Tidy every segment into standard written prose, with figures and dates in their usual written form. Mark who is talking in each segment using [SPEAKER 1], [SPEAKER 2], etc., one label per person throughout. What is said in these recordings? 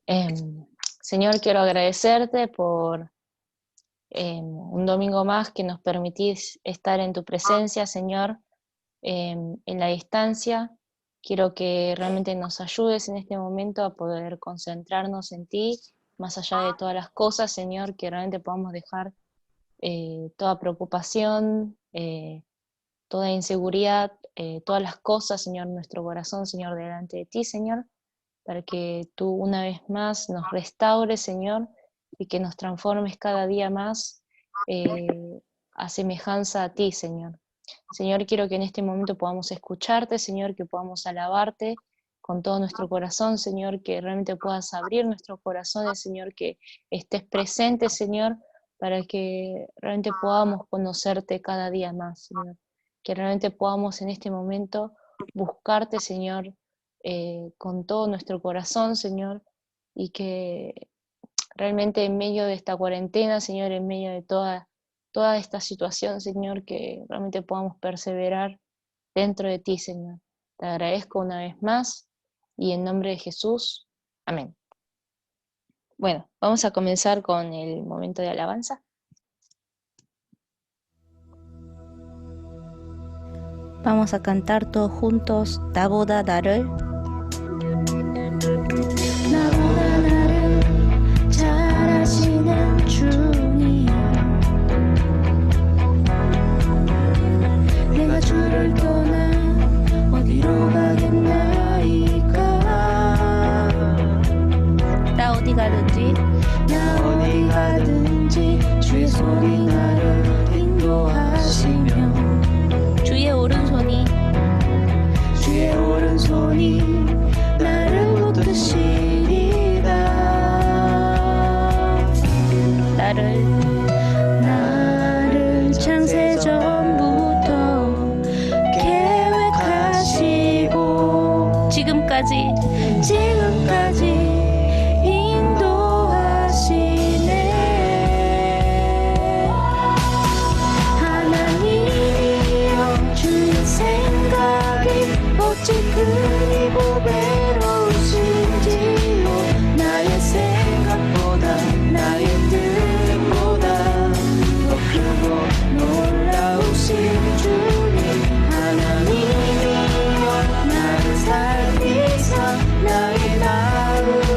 [SPEAKER 1] Señor, quiero agradecerte por un domingo más que nos permitís estar en tu presencia, Señor, en la distancia. Quiero que realmente nos ayudes en este momento a poder concentrarnos en ti, más allá de todas las cosas, Señor, que realmente podamos dejar toda preocupación, toda inseguridad, todas las cosas, Señor, nuestro corazón, Señor, delante de ti, Señor, para que tú una vez más nos restaures, Señor, y que nos transformes cada día más a semejanza a ti, Señor. Señor, quiero que en este momento podamos escucharte, Señor, que podamos alabarte con todo nuestro corazón, Señor, que realmente puedas abrir nuestros corazones, Señor, que estés presente, Señor, para que realmente podamos conocerte cada día más, Señor. Que realmente podamos en este momento buscarte, Señor, con todo nuestro corazón, Señor, y que realmente en medio de esta cuarentena, Señor, en medio de toda esta situación, Señor, que realmente podamos perseverar dentro de ti, Señor. Te agradezco una vez más y en nombre de Jesús, amén. Bueno, vamos a comenzar con el momento de alabanza.
[SPEAKER 2] Vamos a cantar todos juntos 나보다 나를 잘 아시는 주님 내가 주를 떠나 어디로 가겠나이까 나 어디 가든지 주의 손이 나를 인도하시며 주의 오른손이 나를 붙드시리라 나를 창세전부터 계획하시고 지금까지 인도하시네 하나님이여 주의 생각이 어찌 그리 보배로우신지요 나의 생각보다 나의 뜻보다 더 크고 놀라우신 주님 하나님이여 나를 살피사 나의 마음을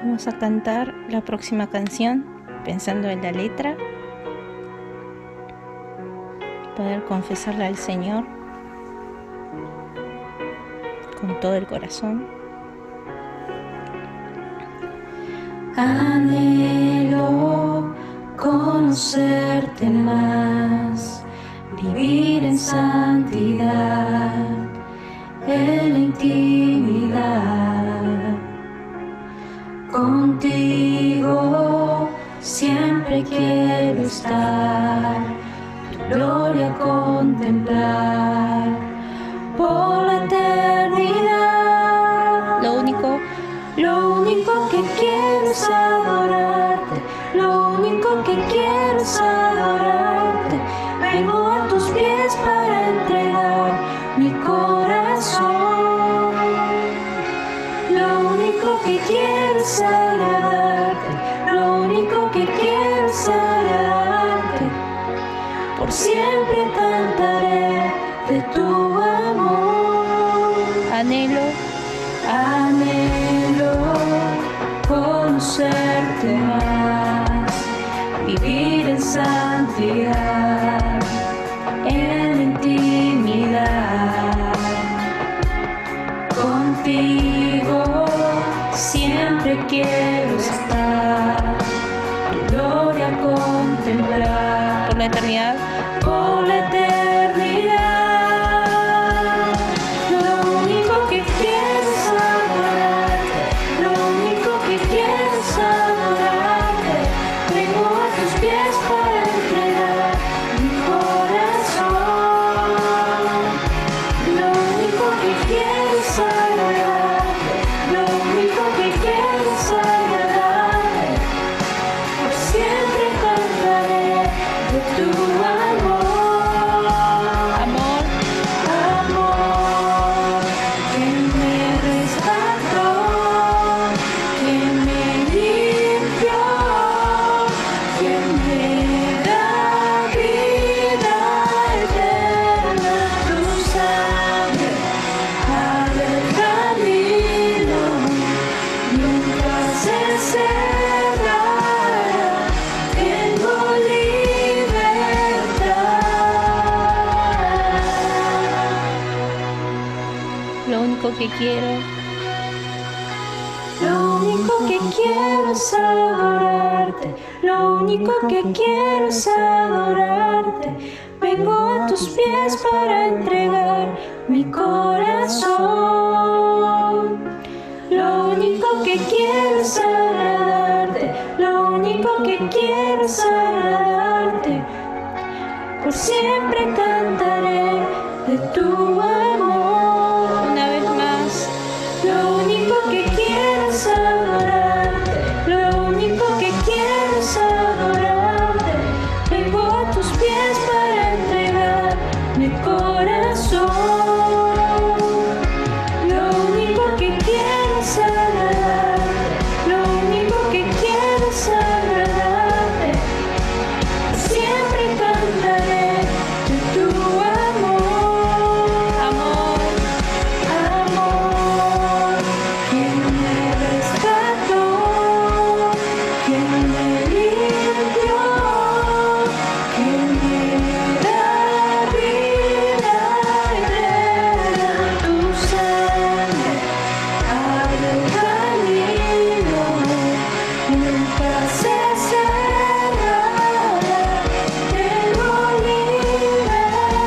[SPEAKER 2] Vamos a cantar la próxima canción pensando en la letra, poder confesarla al Señor con todo el corazón.
[SPEAKER 3] Anhelo conocerte más, vivir en santidad, en la intimidad. Contigo siempre quiero estar, tu gloria contemplar por la eternidad. Lo único que quiero es adorarte, lo único que quiero es adorarte. Vengo a tus pies para entregar mi corazón. Lo único que quiero es agradarte, lo único que quiero es agradarte. Por siempre cantaré de tu amor.
[SPEAKER 2] Anhelo
[SPEAKER 3] conocerte más, vivir en santidad, en la intimidad. Contigo siempre quiero estar, tu gloria contemplar
[SPEAKER 2] por la eternidad.
[SPEAKER 3] por la eternidad. Lo único que quiero es adorarte, lo único que quiero es adorarte. Vengo a tus pies para entregar mi corazón. Lo único que quiero es agradarte, lo único que quiero es agradarte. Por siempre cantaré de tu amor. Amor que me rescató, que me limpió, que me da vida eterna. Tu sangre abre el camino, nunca se cerrará. Tengo libertad.
[SPEAKER 2] Lo único que quiero
[SPEAKER 3] es adorarte, lo único que quiero es adorarte. Vengo a tus pies para entregar mi corazón. Lo único que quiero es agradarte, lo único que quiero es agradarte. Por siempre cantaré de tu amor.
[SPEAKER 2] una vez más.
[SPEAKER 3] Lo único que quiero es adorarte, lo único que quiero es adorarte. Vengo a tus pies para entregar mi corazón. Lo único que quiero es agradarte, lo único que quiero es agradarte. Siempre cantaré de tu amor. Amor que me rescató, que me limpió, que me da vida eterna. Tu sangre abre el camino, nunca se cerrará. Tengo libertad.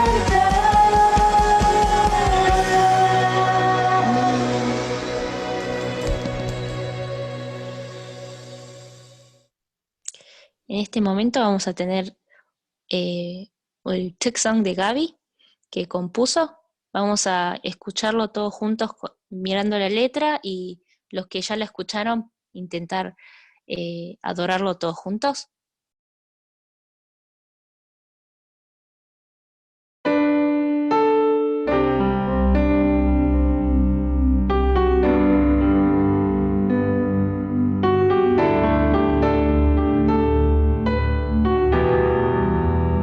[SPEAKER 1] En este momento vamos a tener el TikTok de Gaby que compuso. Vamos a escucharlo todos juntos mirando la letra y los que ya la escucharon intentar adorarlo todos juntos.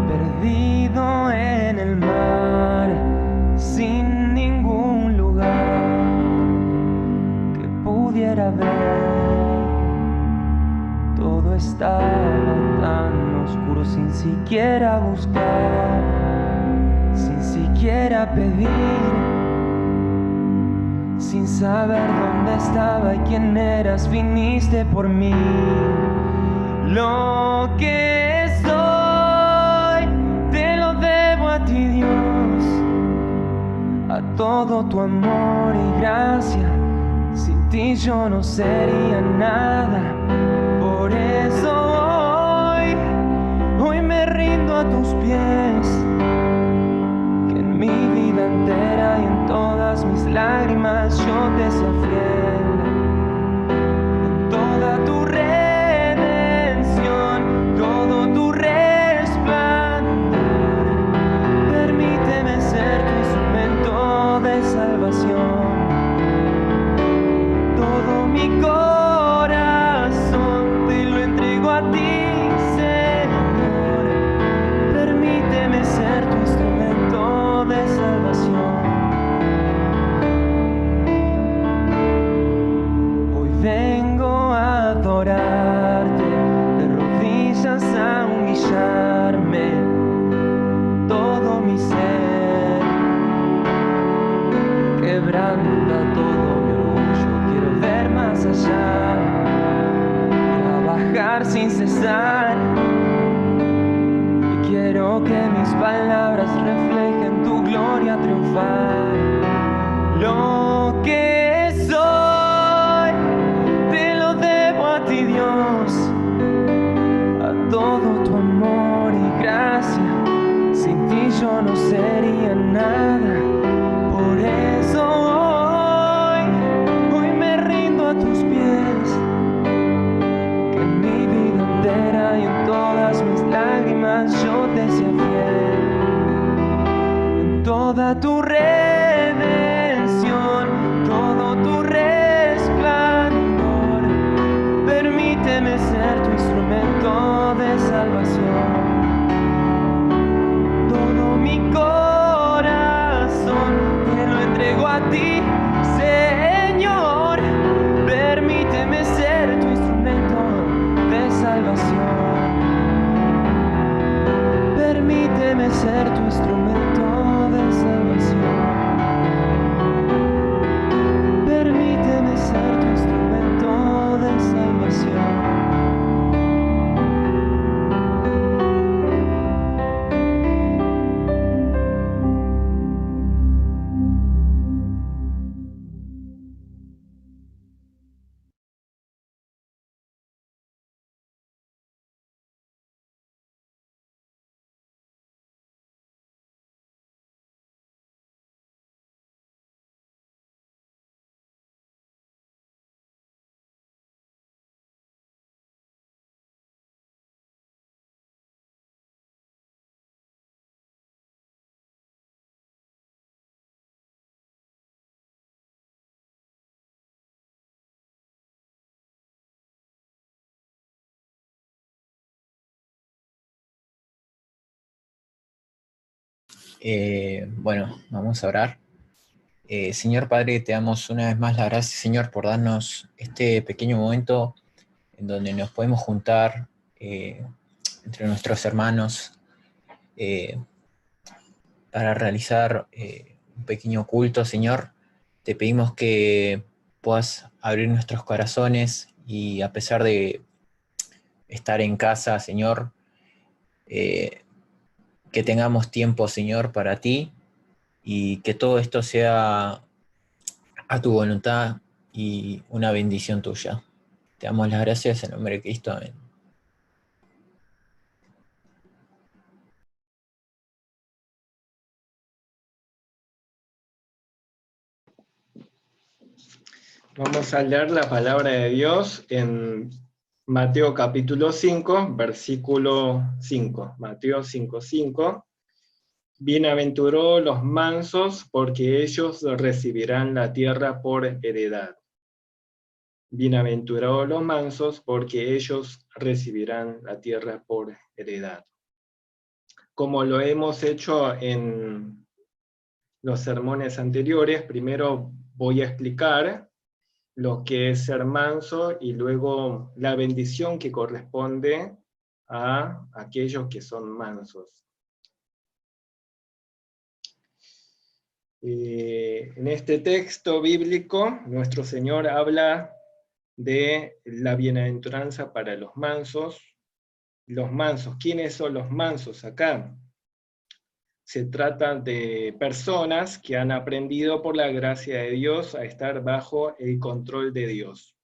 [SPEAKER 4] Perdido en el mar, sin ningún lugar que pudiera ver. siquiera buscar, sin siquiera pedir, sin saber dónde estaba y quién eras, viniste por mí. Lo que soy, te lo debo a ti, Dios, a todo tu amor y gracia. Sin ti yo no sería nada. Por eso hoy me rindo a tus pies, que en mi vida entera y en todas mis lágrimas yo te sea fiel. En toda tu redención, todo tu resplandor, permíteme ser tu instrumento de salvación. Todo mi corazón te lo entrego a ti, Señor. Permíteme ser tu instrumento de salvación. Hoy vengo a adorarte, de rodillas a humillarme, todo mi ser quebranta todo mi orgullo. Quiero ver más allá, trabajar sin cesar, y quiero que mis palabras reflejen tu gloria triunfar. Lo que soy, te lo debo a ti, Dios, a todo tu amor y gracia. Sin ti yo no sería nada. Por eso hoy me rindo a tus pies, que en mi vida entera y en todas mis lágrimas yo te sea fiel. En toda tu redención, todo tu resplandor, permíteme ser tu instrumento de salvación. Todo mi corazón te lo entrego a ti, Señor. Permíteme ser tu instrumento de salvación. Permíteme ser tu instrumento de salvación. Permíteme ser tu instrumento de salvación.
[SPEAKER 5] Bueno, vamos a orar. Señor Padre, te damos una vez más las gracias, Señor, por darnos este pequeño momento en donde nos podemos juntar entre nuestros hermanos para realizar un pequeño culto, Señor. Te pedimos que puedas abrir nuestros corazones y, a pesar de estar en casa, Señor, que tengamos tiempo, Señor, para ti, y que todo esto sea a tu voluntad y una bendición tuya. Te damos las gracias en nombre de Cristo. Amén.
[SPEAKER 6] Vamos a leer la palabra de Dios en Mateo capítulo 5, versículo 5. Mateo 5:5. Bienaventurados los mansos, porque ellos recibirán la tierra por heredad. Bienaventurados los mansos, porque ellos recibirán la tierra por heredad. Como lo hemos hecho en los sermones anteriores, primero voy a explicar lo que es ser manso y luego la bendición que corresponde a aquellos que son mansos. En este texto bíblico, nuestro Señor habla de la bienaventuranza para los mansos. Los mansos, ¿quiénes son los mansos acá? Se trata de personas que han aprendido por la gracia de Dios a estar bajo el control de Dios.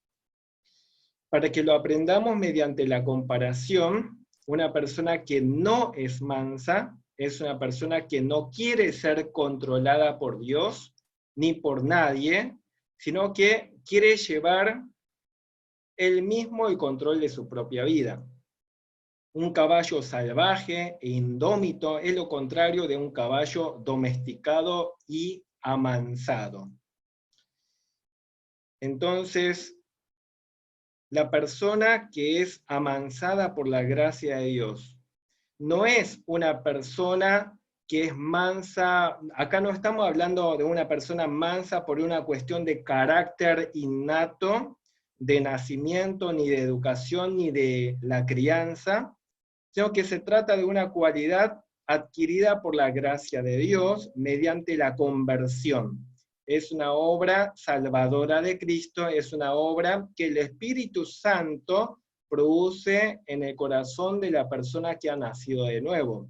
[SPEAKER 6] Para que lo aprendamos mediante la comparación, una persona que no es mansa es una persona que no quiere ser controlada por Dios ni por nadie, sino que quiere llevar él mismo el control de su propia vida. Un caballo salvaje e indómito es lo contrario de un caballo domesticado y amansado. Entonces, la persona que es amansada por la gracia de Dios no es una persona que es mansa. Acá no estamos hablando de una persona mansa por una cuestión de carácter innato, de nacimiento, ni de educación, ni de la crianza, sino que se trata de una cualidad adquirida por la gracia de Dios mediante la conversión. Es una obra salvadora de Cristo, es una obra que el Espíritu Santo produce en el corazón de la persona que ha nacido de nuevo.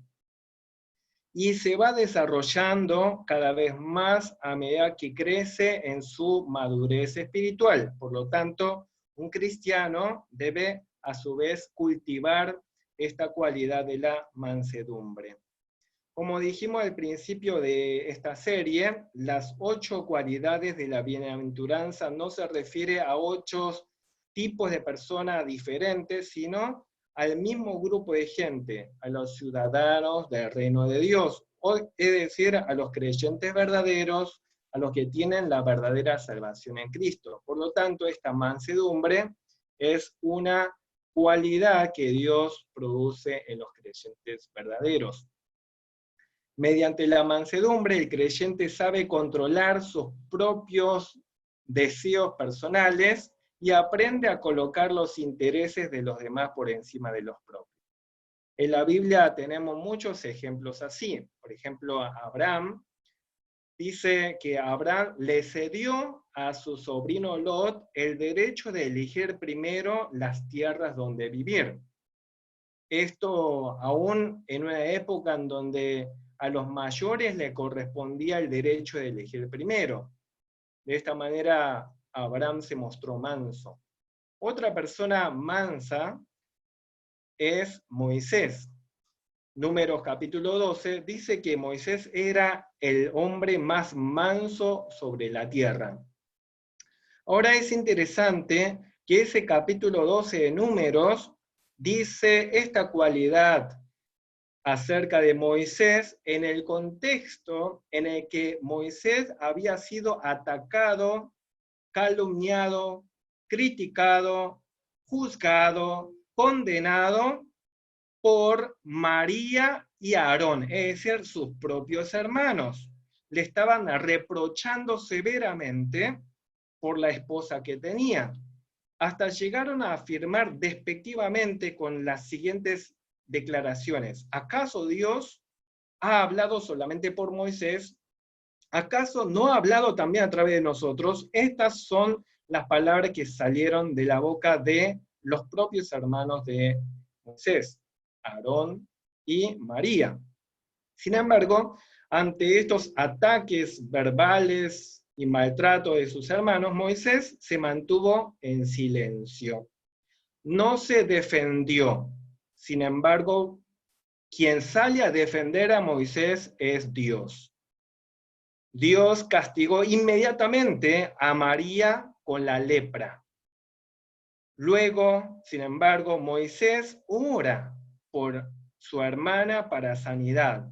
[SPEAKER 6] Y se va desarrollando cada vez más a medida que crece en su madurez espiritual. Por lo tanto, un cristiano debe a su vez cultivar esta cualidad de la mansedumbre. Como dijimos al principio de esta serie, las 8 cualidades de la bienaventuranza no se refiere a 8 tipos de personas diferentes, sino al mismo grupo de gente, a los ciudadanos del reino de Dios, es decir, a los creyentes verdaderos, a los que tienen la verdadera salvación en Cristo. Por lo tanto, esta mansedumbre es una cualidad que Dios produce en los creyentes verdaderos. Mediante la mansedumbre, el creyente sabe controlar sus propios deseos personales y aprende a colocar los intereses de los demás por encima de los propios. En la Biblia tenemos muchos ejemplos así. Por ejemplo, Abraham dice que Abraham le cedió a su sobrino Lot el derecho de elegir primero las tierras donde vivir. Esto aún en una época en donde a los mayores le correspondía el derecho de elegir primero. De esta manera, Abraham se mostró manso. Otra persona mansa es Moisés. Números capítulo 12 dice que Moisés era el hombre más manso sobre la tierra. Ahora es interesante que ese capítulo 12 de Números dice esta cualidad acerca de Moisés en el contexto en el que Moisés había sido atacado, calumniado, criticado, juzgado, condenado por María y Aarón, es decir, sus propios hermanos. Le estaban reprochando severamente por la esposa que tenía. Hasta llegaron a afirmar despectivamente con las siguientes declaraciones: ¿acaso Dios ha hablado solamente por Moisés? ¿Acaso no ha hablado también a través de nosotros? Estas son las palabras que salieron de la boca de los propios hermanos de Moisés, Aarón y María. Sin embargo, ante estos ataques verbales y maltrato de sus hermanos, Moisés se mantuvo en silencio. No se defendió. Sin embargo, quien sale a defender a Moisés es Dios. Dios castigó inmediatamente a María con la lepra. Luego, sin embargo, Moisés ora por su hermana para sanidad.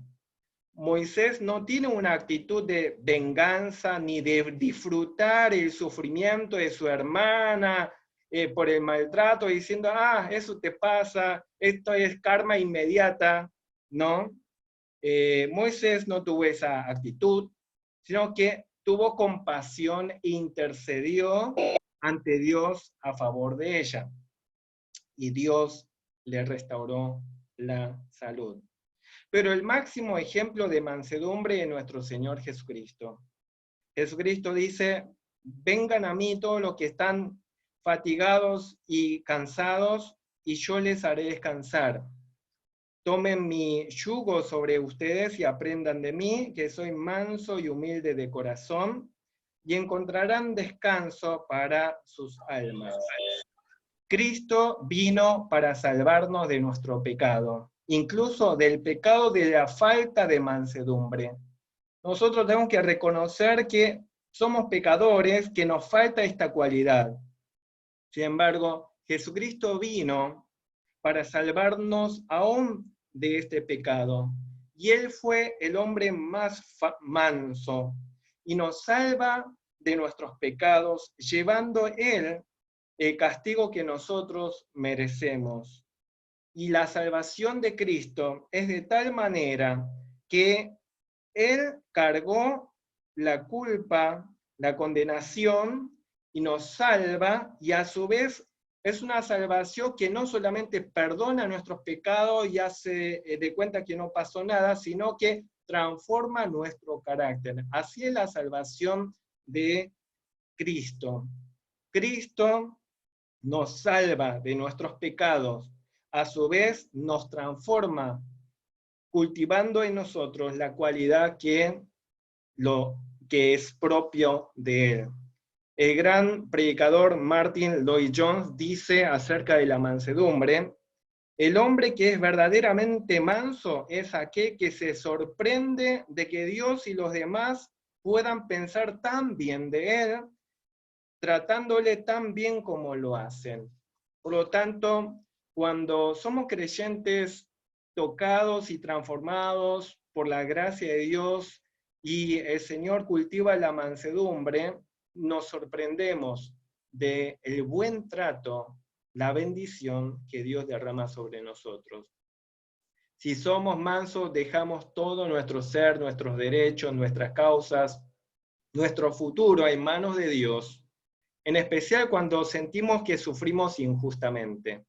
[SPEAKER 6] Moisés no tiene una actitud de venganza ni de disfrutar el sufrimiento de su hermana por el maltrato, diciendo, eso te pasa, esto es karma inmediata, ¿no? Moisés no tuvo esa actitud, sino que tuvo compasión e intercedió ante Dios a favor de ella. Y Dios le restauró la salud. Pero el máximo ejemplo de mansedumbre es nuestro Señor Jesucristo. Jesucristo dice, vengan a mí todos los que están fatigados y cansados, y yo les haré descansar. Tomen mi yugo sobre ustedes y aprendan de mí, que soy manso y humilde de corazón, y encontrarán descanso para sus almas. Cristo vino para salvarnos de nuestro pecado, incluso del pecado de la falta de mansedumbre. Nosotros tenemos que reconocer que somos pecadores, que nos falta esta cualidad. Sin embargo, Jesucristo vino para salvarnos aún de este pecado. Y Él fue el hombre más manso, y nos salva de nuestros pecados, llevando Él el castigo que nosotros merecemos. Y la salvación de Cristo es de tal manera que Él cargó la culpa, la condenación, y nos salva, y a su vez es una salvación que no solamente perdona nuestros pecados y hace de cuenta que no pasó nada, sino que transforma nuestro carácter. Así es la salvación de Cristo. Cristo nos salva de nuestros pecados, a su vez nos transforma, cultivando en nosotros la cualidad que es propio de Él. El gran predicador Martin Lloyd-Jones dice acerca de la mansedumbre: el hombre que es verdaderamente manso es aquel que se sorprende de que Dios y los demás puedan pensar tan bien de él, tratándole tan bien como lo hacen. Por lo tanto, cuando somos creyentes tocados y transformados por la gracia de Dios y el Señor cultiva la mansedumbre, nos sorprendemos del buen trato, la bendición que Dios derrama sobre nosotros. Si somos mansos, dejamos todo nuestro ser, nuestros derechos, nuestras causas, nuestro futuro en manos de Dios, en especial cuando sentimos que sufrimos injustamente.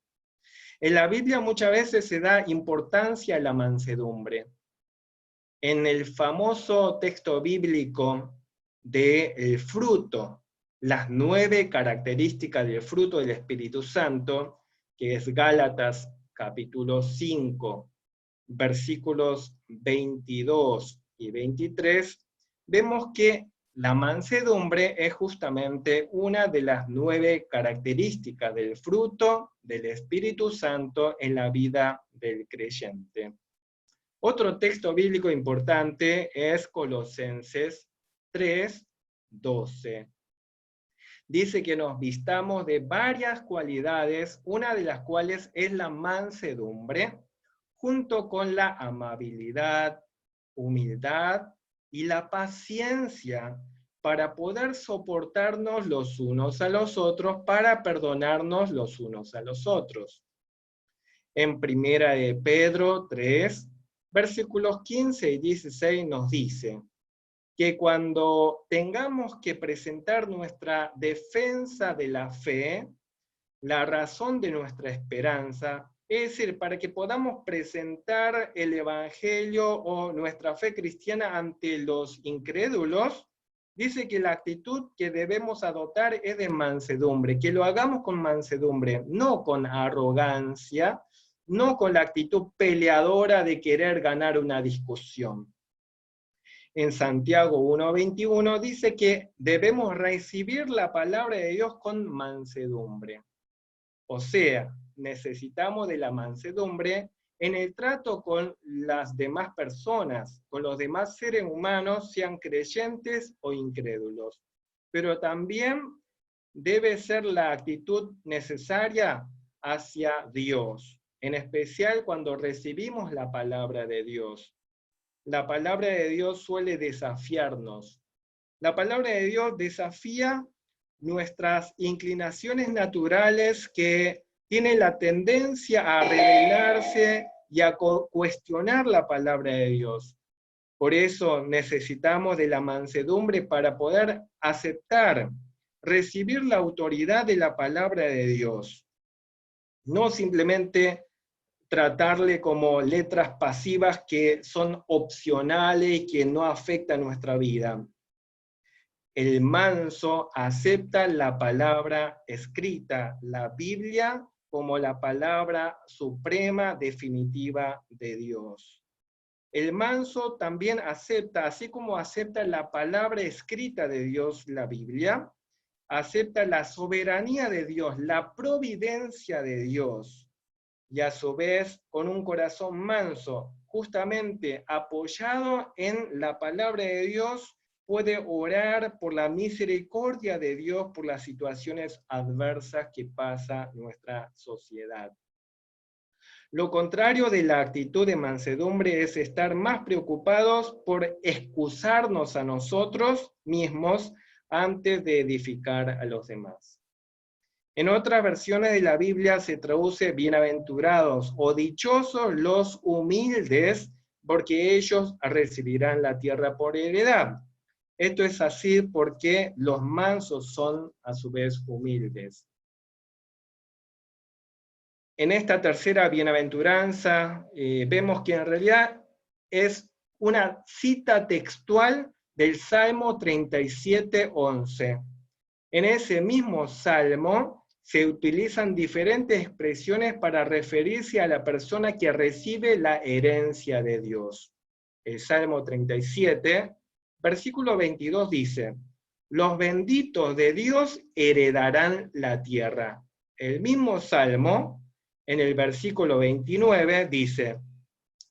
[SPEAKER 6] En la Biblia muchas veces se da importancia a la mansedumbre. En el famoso texto bíblico del fruto, las 9 características del fruto del Espíritu Santo, que es Gálatas capítulo 5, versículos 22 y 23, vemos que la mansedumbre es justamente una de las 9 características del fruto del Espíritu Santo en la vida del creyente. Otro texto bíblico importante es Colosenses 3:12. Dice que nos vistamos de varias cualidades, una de las cuales es la mansedumbre, junto con la amabilidad, humildad y la paciencia, para poder soportarnos los unos a los otros, para perdonarnos los unos a los otros. En Primera de Pedro 3, versículos 15 y 16 nos dice que cuando tengamos que presentar nuestra defensa de la fe, la razón de nuestra esperanza, es decir, para que podamos presentar el Evangelio o nuestra fe cristiana ante los incrédulos, dice que la actitud que debemos adoptar es de mansedumbre, que lo hagamos con mansedumbre, no con arrogancia, no con la actitud peleadora de querer ganar una discusión. En Santiago 1:21 dice que debemos recibir la palabra de Dios con mansedumbre. O sea, necesitamos de la mansedumbre en el trato con las demás personas, con los demás seres humanos, sean creyentes o incrédulos. Pero también debe ser la actitud necesaria hacia Dios, en especial cuando recibimos la palabra de Dios. La palabra de Dios suele desafiarnos. La palabra de Dios desafía nuestras inclinaciones naturales que tienen la tendencia a rebelarse y a cuestionar la palabra de Dios. Por eso necesitamos de la mansedumbre para poder aceptar, recibir la autoridad de la palabra de Dios. No simplemente tratarle como letras pasivas que son opcionales y que no afectan nuestra vida. El manso acepta la palabra escrita, la Biblia, como la palabra suprema, definitiva de Dios. El manso también acepta, así como acepta la palabra escrita de Dios, la Biblia, acepta la soberanía de Dios, la providencia de Dios, y a su vez con un corazón manso, justamente apoyado en la palabra de Dios, puede orar por la misericordia de Dios por las situaciones adversas que pasa nuestra sociedad. Lo contrario de la actitud de mansedumbre es estar más preocupados por excusarnos a nosotros mismos antes de edificar a los demás. En otras versiones de la Biblia se traduce bienaventurados o dichosos los humildes, porque ellos recibirán la tierra por heredad. Esto es así porque los mansos son a su vez humildes. En esta tercera bienaventuranza vemos que en realidad es una cita textual del Salmo 37:11. En ese mismo salmo se utilizan diferentes expresiones para referirse a la persona que recibe la herencia de Dios. El Salmo 37, versículo 22 dice: los benditos de Dios heredarán la tierra. El mismo salmo, en el versículo 29, dice: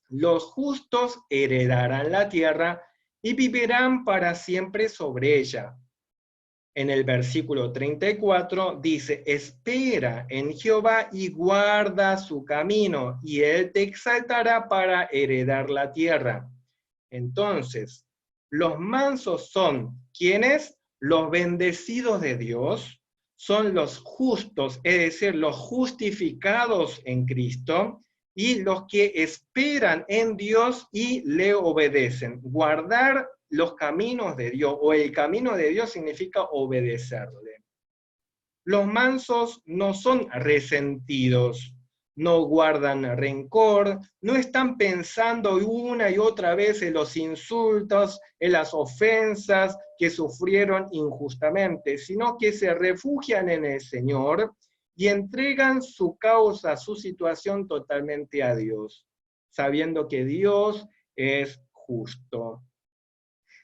[SPEAKER 6] los justos heredarán la tierra y vivirán para siempre sobre ella. En el versículo 34 dice: espera en Jehová y guarda su camino, y él te exaltará para heredar la tierra. Entonces, los mansos son, ¿quiénes? Los bendecidos de Dios, son los justos, es decir, los justificados en Cristo, y los que esperan en Dios y le obedecen. Guardar los caminos de Dios, o el camino de Dios significa obedecerle. Los mansos no son resentidos, no guardan rencor, no están pensando una y otra vez en los insultos, en las ofensas que sufrieron injustamente, sino que se refugian en el Señor y entregan su causa, su situación totalmente a Dios, sabiendo que Dios es justo.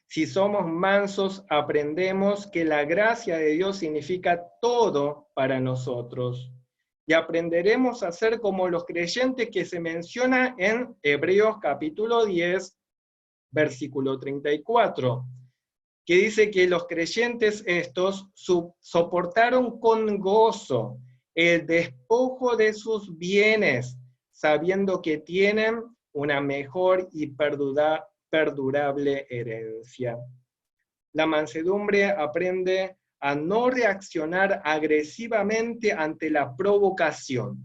[SPEAKER 6] Si somos mansos, aprendemos que la gracia de Dios significa todo para nosotros. Y aprenderemos a ser como los creyentes que se menciona en Hebreos capítulo 10, versículo 34, que dice que los creyentes estos soportaron con gozo el despojo de sus bienes, sabiendo que tienen una mejor y perdurable herencia. La mansedumbre aprende a no reaccionar agresivamente ante la provocación,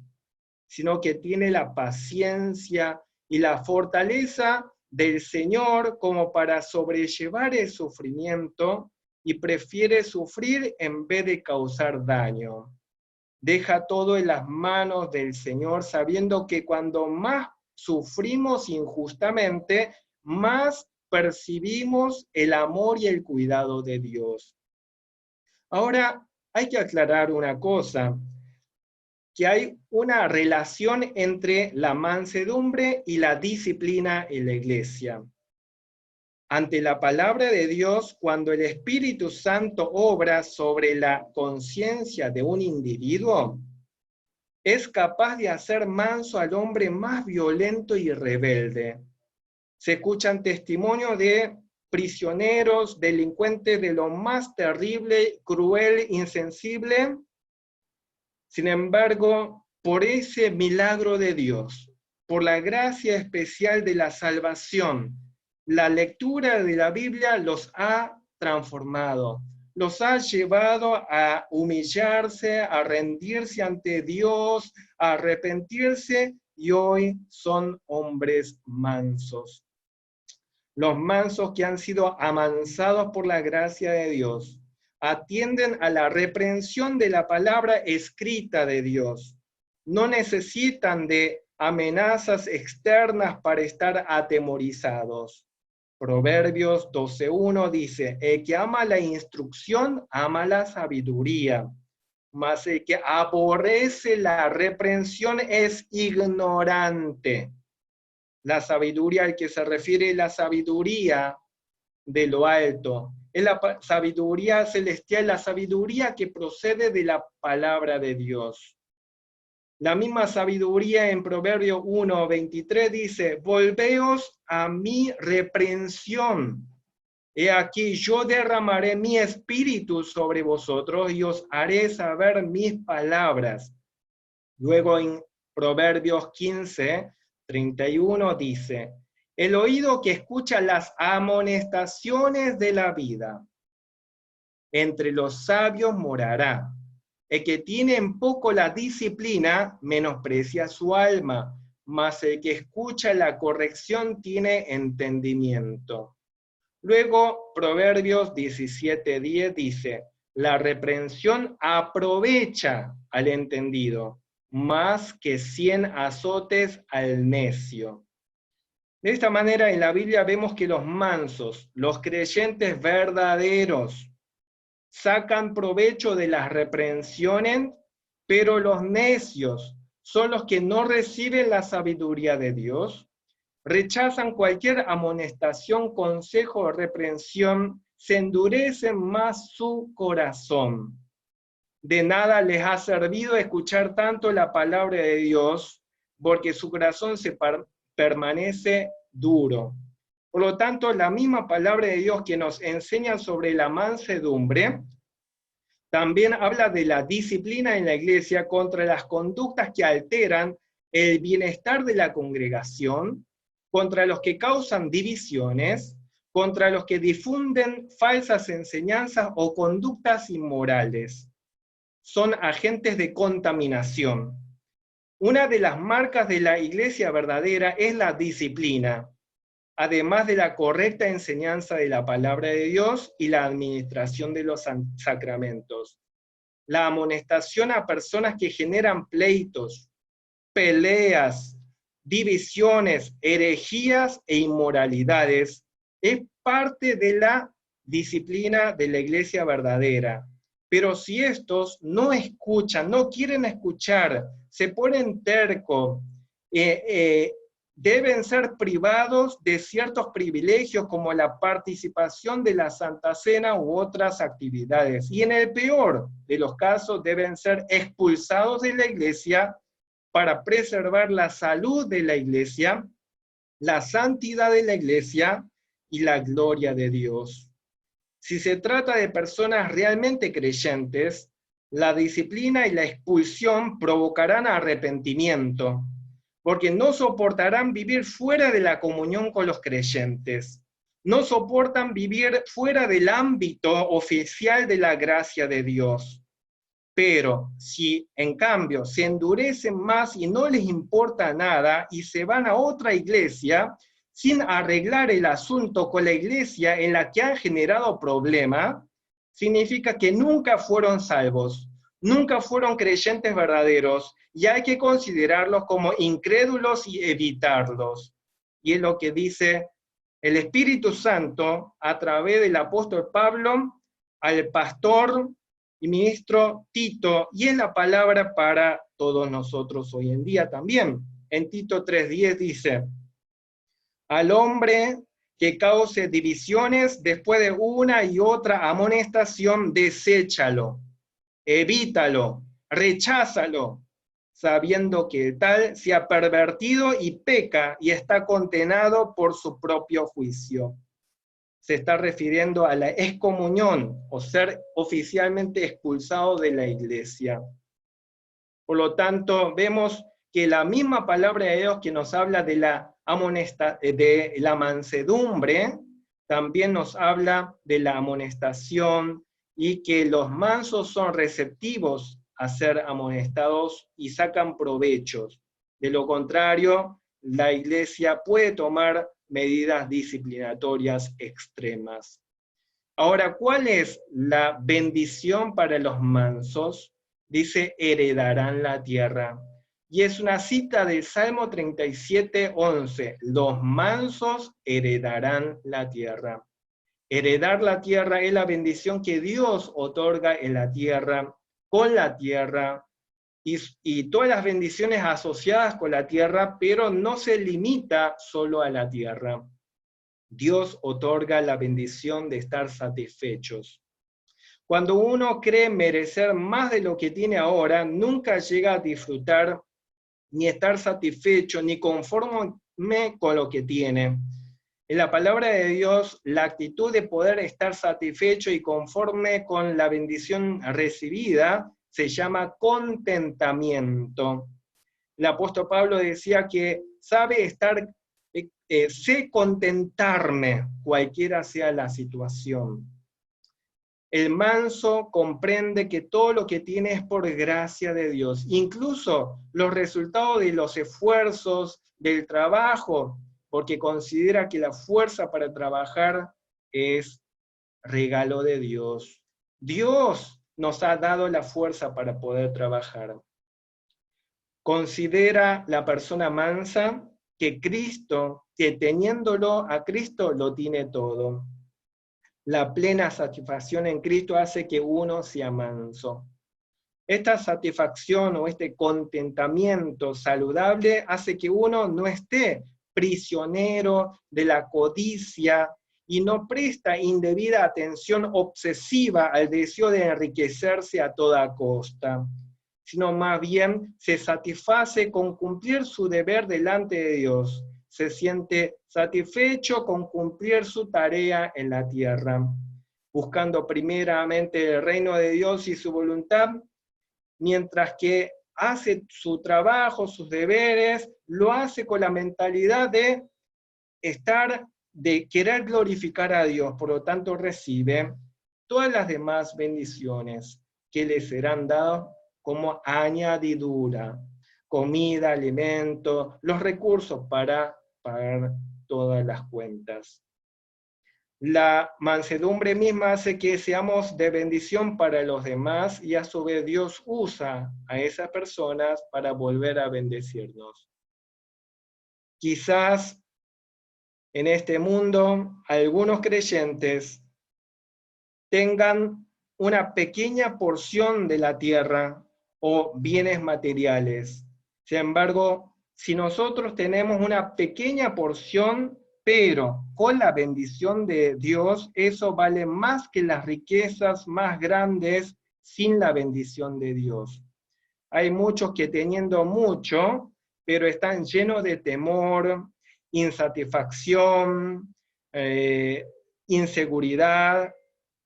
[SPEAKER 6] sino que tiene la paciencia y la fortaleza del Señor como para sobrellevar el sufrimiento y prefiere sufrir en vez de causar daño. Deja todo en las manos del Señor, sabiendo que cuando más sufrimos injustamente, más percibimos el amor y el cuidado de Dios. Ahora, hay que aclarar una cosa, que hay una relación entre la mansedumbre y la disciplina en la iglesia. Ante la palabra de Dios, cuando el Espíritu Santo obra sobre la conciencia de un individuo, es capaz de hacer manso al hombre más violento y rebelde. Se escuchan testimonios de prisioneros, delincuentes de lo más terrible, cruel, insensible. Sin embargo, por ese milagro de Dios, por la gracia especial de la salvación, la lectura de la Biblia los ha transformado, los ha llevado a humillarse, a rendirse ante Dios, a arrepentirse, y hoy son hombres mansos. Los mansos que han sido amansados por la gracia de Dios atienden a la reprensión de la palabra escrita de Dios. No necesitan de amenazas externas para estar atemorizados. Proverbios 12:1 dice, el que ama la instrucción, ama la sabiduría, mas el que aborrece la reprensión es ignorante. La sabiduría al que se refiere es la sabiduría de lo alto, es la sabiduría celestial, la sabiduría que procede de la palabra de Dios. La misma sabiduría en Proverbio 1:23 dice, volveos a mi reprensión. He aquí, yo derramaré mi espíritu sobre vosotros y os haré saber mis palabras. Luego en Proverbios 15:31 dice, el oído que escucha las amonestaciones de la vida, entre los sabios morará. El que tiene en poco la disciplina, menosprecia su alma, mas el que escucha la corrección tiene entendimiento. Luego, Proverbios 17:10 dice, la reprensión aprovecha al entendido, más que 100 azotes al necio. De esta manera, en la Biblia vemos que los mansos, los creyentes verdaderos, sacan provecho de las reprensiones, pero los necios son los que no reciben la sabiduría de Dios, rechazan cualquier amonestación, consejo o reprensión, se endurecen más su corazón. De nada les ha servido escuchar tanto la palabra de Dios, porque su corazón permanece duro. Por lo tanto, la misma palabra de Dios que nos enseña sobre la mansedumbre, también habla de la disciplina en la iglesia contra las conductas que alteran el bienestar de la congregación, contra los que causan divisiones, contra los que difunden falsas enseñanzas o conductas inmorales. Son agentes de contaminación. Una de las marcas de la iglesia verdadera es la disciplina, además de la correcta enseñanza de la palabra de Dios y la administración de los sacramentos. La amonestación a personas que generan pleitos, peleas, divisiones, herejías e inmoralidades es parte de la disciplina de la iglesia verdadera. Pero si estos no escuchan, no quieren escuchar, se ponen tercos, deben ser privados de ciertos privilegios como la participación de la Santa Cena u otras actividades. Y en el peor de los casos deben ser expulsados de la iglesia para preservar la salud de la iglesia, la santidad de la iglesia y la gloria de Dios. Si se trata de personas realmente creyentes, la disciplina y la expulsión provocarán arrepentimiento, porque no soportarán vivir fuera de la comunión con los creyentes, no soportan vivir fuera del ámbito oficial de la gracia de Dios. Pero si en cambio se endurecen más y no les importa nada y se van a otra iglesia, sin arreglar el asunto con la iglesia en la que han generado problema, significa que nunca fueron salvos, nunca fueron creyentes verdaderos, y hay que considerarlos como incrédulos y evitarlos. Y es lo que dice el Espíritu Santo a través del apóstol Pablo al pastor y ministro Tito, y es la palabra para todos nosotros hoy en día también. En Tito 3:10 dice, al hombre que cause divisiones después de una y otra amonestación, deséchalo, evítalo, recházalo, sabiendo que tal se ha pervertido y peca y está condenado por su propio juicio. Se está refiriendo a la excomunión, o ser oficialmente expulsado de la iglesia. Por lo tanto, vemos que la misma palabra de Dios que nos habla de la mansedumbre, también nos habla de la amonestación, y que los mansos son receptivos a ser amonestados y sacan provechos. De lo contrario, la iglesia puede tomar medidas disciplinatorias extremas. Ahora, ¿cuál es la bendición para los mansos? Dice, heredarán la tierra. y es una cita del Salmo 37:11. Los mansos heredarán la tierra. Heredar la tierra es la bendición que Dios otorga en la tierra, con la tierra, y todas las bendiciones asociadas con la tierra, pero no se limita solo a la tierra. Dios otorga la bendición de estar satisfechos. Cuando uno cree merecer más de lo que tiene ahora, nunca llega a disfrutar, ni estar satisfecho, ni conforme con lo que tiene. En la palabra de Dios, la actitud de poder estar satisfecho y conforme con la bendición recibida se llama contentamiento. El apóstol Pablo decía que sé contentarme, cualquiera sea la situación. El manso comprende que todo lo que tiene es por gracia de Dios, incluso los resultados de los esfuerzos, del trabajo, porque considera que la fuerza para trabajar es regalo de Dios. Dios nos ha dado la fuerza para poder trabajar. Considera la persona mansa que teniéndolo a Cristo lo tiene todo. La plena satisfacción en Cristo hace que uno sea manso. Esta satisfacción o este contentamiento saludable hace que uno no esté prisionero de la codicia y no presta indebida atención obsesiva al deseo de enriquecerse a toda costa, sino más bien se satisface con cumplir su deber delante de Dios, se siente satisfecho con cumplir su tarea en la tierra, buscando primeramente el reino de Dios y su voluntad, mientras que hace su trabajo, sus deberes, lo hace con la mentalidad de querer glorificar a Dios, por lo tanto recibe todas las demás bendiciones que le serán dadas como añadidura, comida, alimento, los recursos para pagar todas las cuentas. La mansedumbre misma hace que seamos de bendición para los demás y a su vez Dios usa a esas personas para volver a bendecirnos. Quizás en este mundo algunos creyentes tengan una pequeña porción de la tierra o bienes materiales. Sin embargo, si nosotros tenemos una pequeña porción, pero con la bendición de Dios, eso vale más que las riquezas más grandes sin la bendición de Dios. Hay muchos que teniendo mucho, pero están llenos de temor, insatisfacción, inseguridad,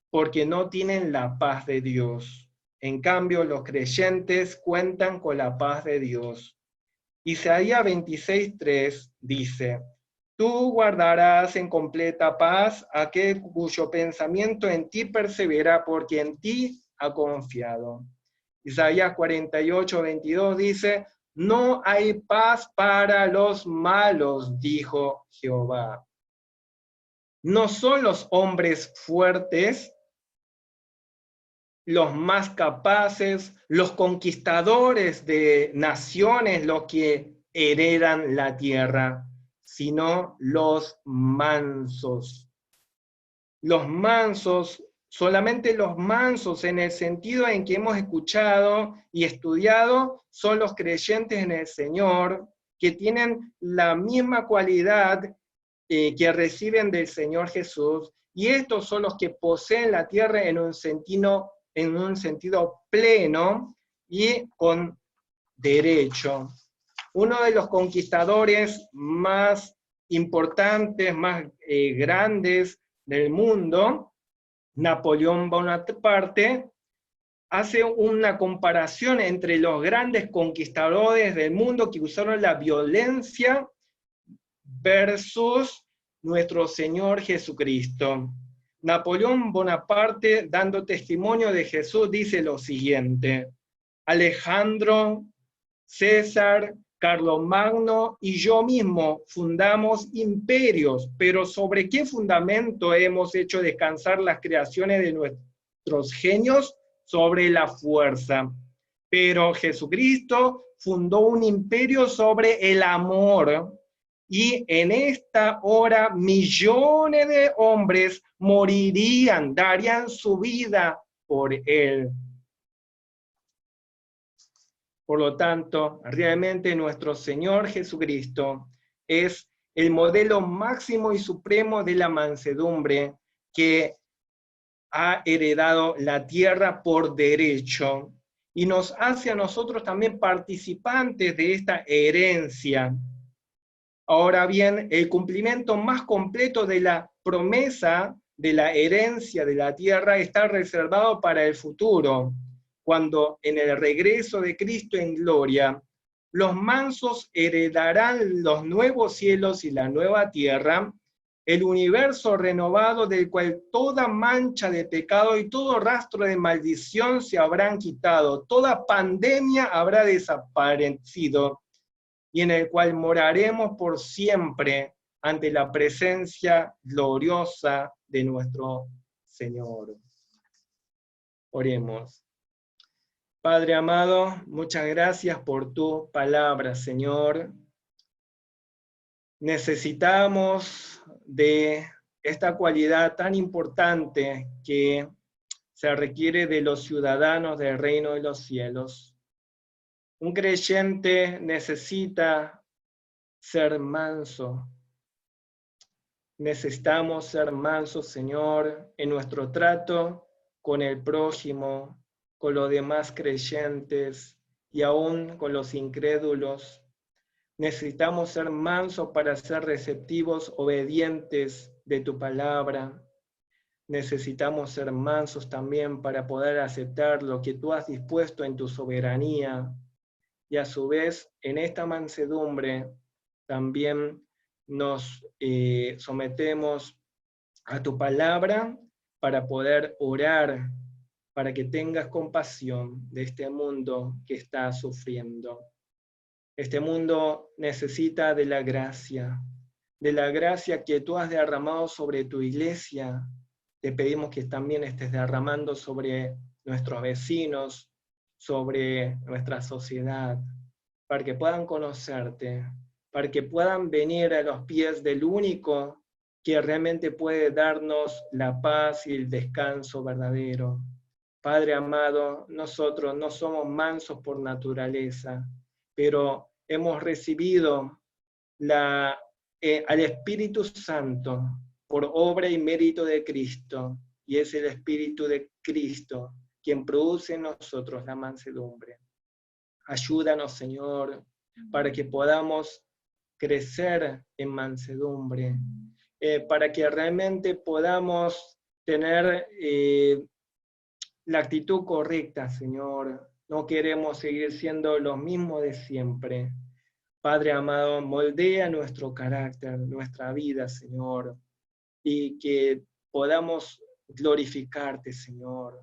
[SPEAKER 6] porque no tienen la paz de Dios. En cambio, los creyentes cuentan con la paz de Dios. Isaías 26:3 dice: tú guardarás en completa paz aquel cuyo pensamiento en ti persevera, porque en ti ha confiado. Isaías 48:22 dice: no hay paz para los malos, dijo Jehová. No son los hombres fuertes, los más capaces, los conquistadores de naciones los que heredan la tierra, sino los mansos. Los mansos, solamente los mansos en el sentido en que hemos escuchado y estudiado, son los creyentes en el Señor, que tienen la misma cualidad que reciben del Señor Jesús, y estos son los que poseen la tierra en un sentido pleno y con derecho. Uno de los conquistadores más importantes, más grandes del mundo, Napoleón Bonaparte, hace una comparación entre los grandes conquistadores del mundo que usaron la violencia versus nuestro Señor Jesucristo. Napoleón Bonaparte, dando testimonio de Jesús, dice lo siguiente: Alejandro, César, Carlomagno y yo mismo fundamos imperios, pero ¿sobre qué fundamento hemos hecho descansar las creaciones de nuestros genios? Sobre la fuerza. Pero Jesucristo fundó un imperio sobre el amor, y en esta hora millones de hombres morirían, darían su vida por él. Por lo tanto, realmente nuestro Señor Jesucristo es el modelo máximo y supremo de la mansedumbre que ha heredado la tierra por derecho y nos hace a nosotros también participantes de esta herencia. Ahora bien, el cumplimiento más completo de la promesa de la herencia de la tierra está reservado para el futuro, cuando en el regreso de Cristo en gloria, los mansos heredarán los nuevos cielos y la nueva tierra, el universo renovado del cual toda mancha de pecado y todo rastro de maldición se habrán quitado, toda pandemia habrá desaparecido, y en el cual moraremos por siempre ante la presencia gloriosa de nuestro Señor. Oremos. Padre amado, muchas gracias por tu palabra, Señor. Necesitamos de esta cualidad tan importante que se requiere de los ciudadanos del reino de los cielos. Un creyente necesita ser manso. Necesitamos ser mansos, Señor, en nuestro trato con el prójimo, con los demás creyentes y aún con los incrédulos. Necesitamos ser mansos para ser receptivos, obedientes de tu palabra. Necesitamos ser mansos también para poder aceptar lo que tú has dispuesto en tu soberanía. Y a su vez, en esta mansedumbre, también nos sometemos a tu palabra para poder orar, para que tengas compasión de este mundo que está sufriendo. Este mundo necesita de la gracia que tú has derramado sobre tu iglesia. Te pedimos que también estés derramando sobre nuestros vecinos, sobre nuestra sociedad, para que puedan conocerte, para que puedan venir a los pies del único que realmente puede darnos la paz y el descanso verdadero. Padre amado, nosotros no somos mansos por naturaleza, pero hemos recibido al Espíritu Santo por obra y mérito de Cristo, y es el Espíritu de Cristo quien produce en nosotros la mansedumbre. Ayúdanos, Señor, para que podamos crecer en mansedumbre, para que realmente podamos tener la actitud correcta, Señor. No queremos seguir siendo los mismos de siempre. Padre amado, moldea nuestro carácter, nuestra vida, Señor, y que podamos glorificarte, Señor.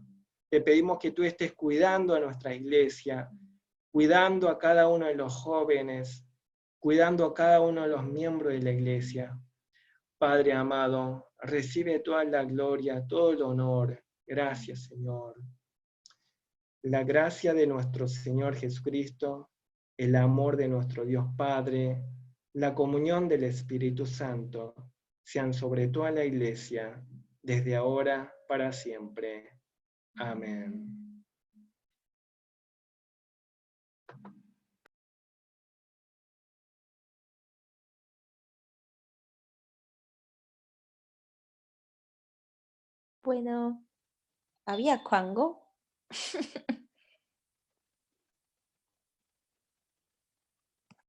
[SPEAKER 6] Te pedimos que tú estés cuidando a nuestra iglesia, cuidando a cada uno de los jóvenes, cuidando a cada uno de los miembros de la iglesia. Padre amado, recibe toda la gloria, todo el honor. Gracias, Señor. La gracia de nuestro Señor Jesucristo, el amor de nuestro Dios Padre, la comunión del Espíritu Santo, sean sobre toda la iglesia, desde ahora para siempre. Amén.
[SPEAKER 2] Bueno, había Juango.